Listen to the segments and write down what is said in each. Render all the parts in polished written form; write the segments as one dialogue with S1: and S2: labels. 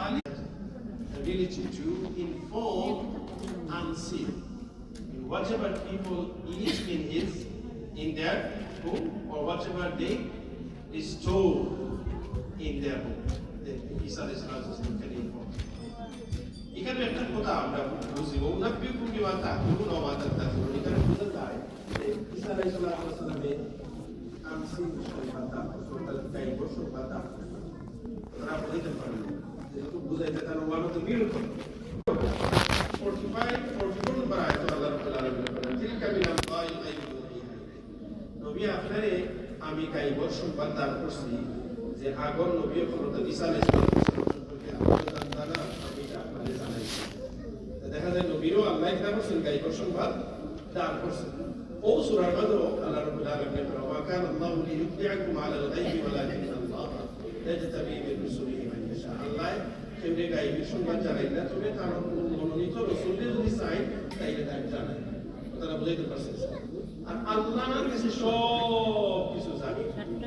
S1: ability to inform and see whatever people eat in their home or whatever they store in their home. Isa Islam can inform. এখানে একটা কথা আমরা বুঝিব উনাব্বিকুম বিমা তাকুলুন ওয়া মা তাদাকুরুন এখানে বোঝা যায় যে ঈসা আলাইহিস সালামের আমসি মুশরিকাতা সুরতাল কাইব সুরতাতা তারা বলতে পারেন যেহেতু বুঝাইতে তার ওয়ানত বিরুদ্ধ 44 নম্বর আয়াত আল্লাহ রাব্বুল আলামিন বলেন তিলকা মিনাল গায়ব নবী আপনারে আমি কাইব সংবাদ দান করছি যে আগর নবী হযরত ঈসা আলাইহিস সালাম দেখা যায় নবীরও আল্লাহ কিতাব করছেন গায়ব সংবাদ দান করছেন ও সূরার মধ্যে আল্লাহ রাব্বুল আলামিন বলেন ওয়া কানা আল্লাহু লিইউতিআকুম আলাল গায়বি ওয়ালাকিন আল্লাহ ইয়াজতাবি মিন রুসুলিহি মান ইয়াশা আল্লাহ কেউরে গায়বের সংবাদ জানাই না তবে তার মনোনীত রাসূলকে যদি চাই তাইলে তাকে জানাই তারা বুঝাইতে পারছেন আর আল্লাহর কাছে সব কিছু জানে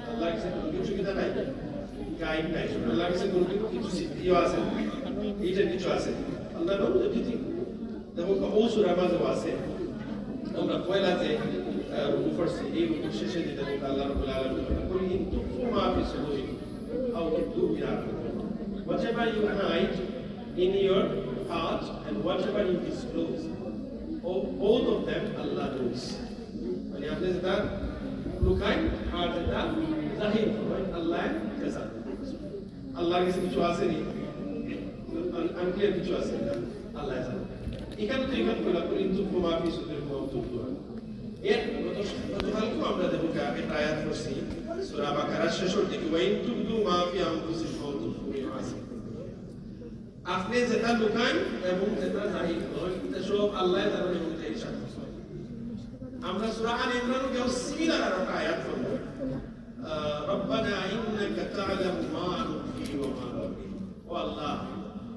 S1: আল্লাহর কাছে কোনো কিছু কি নাই গায়ব নাই আল্লাহর কাছে কোনো কিছু সিদ্ধিও আছে এটা কিছু আছে আল্লাহ knows everything দেখো ও সূরা মাঝে আছে আমরা পয়লাতে রুকু করছি এই রুকু শেষে যেটা আল্লাহ রাব্বুল আলামিন বলেন কুল ইন তুফু মা ফি সুদুরিকুম আও তুবদু whatever you hide in your heart and whatever you disclose both of them Allah knows মানে আপনি যেটা লুকাই আর যেটা জাহির করেন আল্লাহ জানেন আল্লাহর কাছে কিছু আছে নি আনক্লিয়ার কিছু আছে আল্লাহ জানেন এখানে তো এখানে বলা করি তুফু মা ফি সুদুরিকুম আও তুবদু এর গতকালকে আমরা দেখো একটা আয়াত পড়ছি সূরা বাকারার শেষের দিকে ওয়া ইন তুবদু মা ফি আনফুসিকুম আও তুখফুহু আছে আপনি যেটা লুকান এবং যেটা জাহির করেন এটা সব আল্লাহ জানেন এবং এটা ইরশাদ করেন আমরা সূরা আল ইমরান কেও সিমিলার একটা আয়াত পড়ব রব্বানা ইন্নাকা তা'লামু মা নুখফি ওয়া মা নু'লিন ও আল্লাহ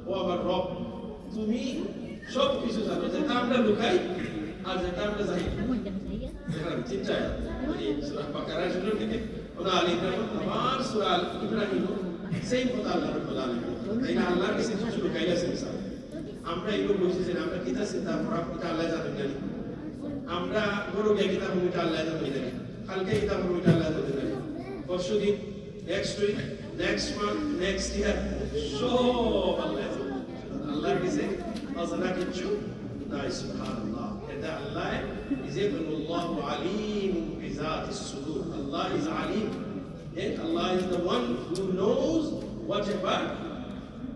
S1: ও আমার রব তুমি সব কিছু জানো যেটা আমরা লুকাই আর যেটা আমরা জাহির করি চিন্তা সূরা বাকারার শুরু থেকে ওনা আল ইমরান আবার সূরা আল ইব্রাহিম সেম কথা আল্লাহ রাব্বুল আলামিন তাই না আল্লাহর কাছে কিছু লুকাইলা আছে আমরা এগুলো বুঝছি যে আমরা কিতা চিন্তা আমরা এটা আল্লাহ জানেন না আমরা বড় গিয়ে কিতাব এটা আল্লাহ জানেন না কালকে কিতাব এটা আল্লাহ জানেন না পরশুদিন next week next month next year সব আল্লাহ জানেন আল্লাহর কাছে অজানা কিছু নাই সুবহানাল্লাহ এটা আল্লাহ ইজাতুল্লাহু আলিম বিযাতিস সুদূর আল্লাহ ইজ আলিম and Allah is the one who knows whatever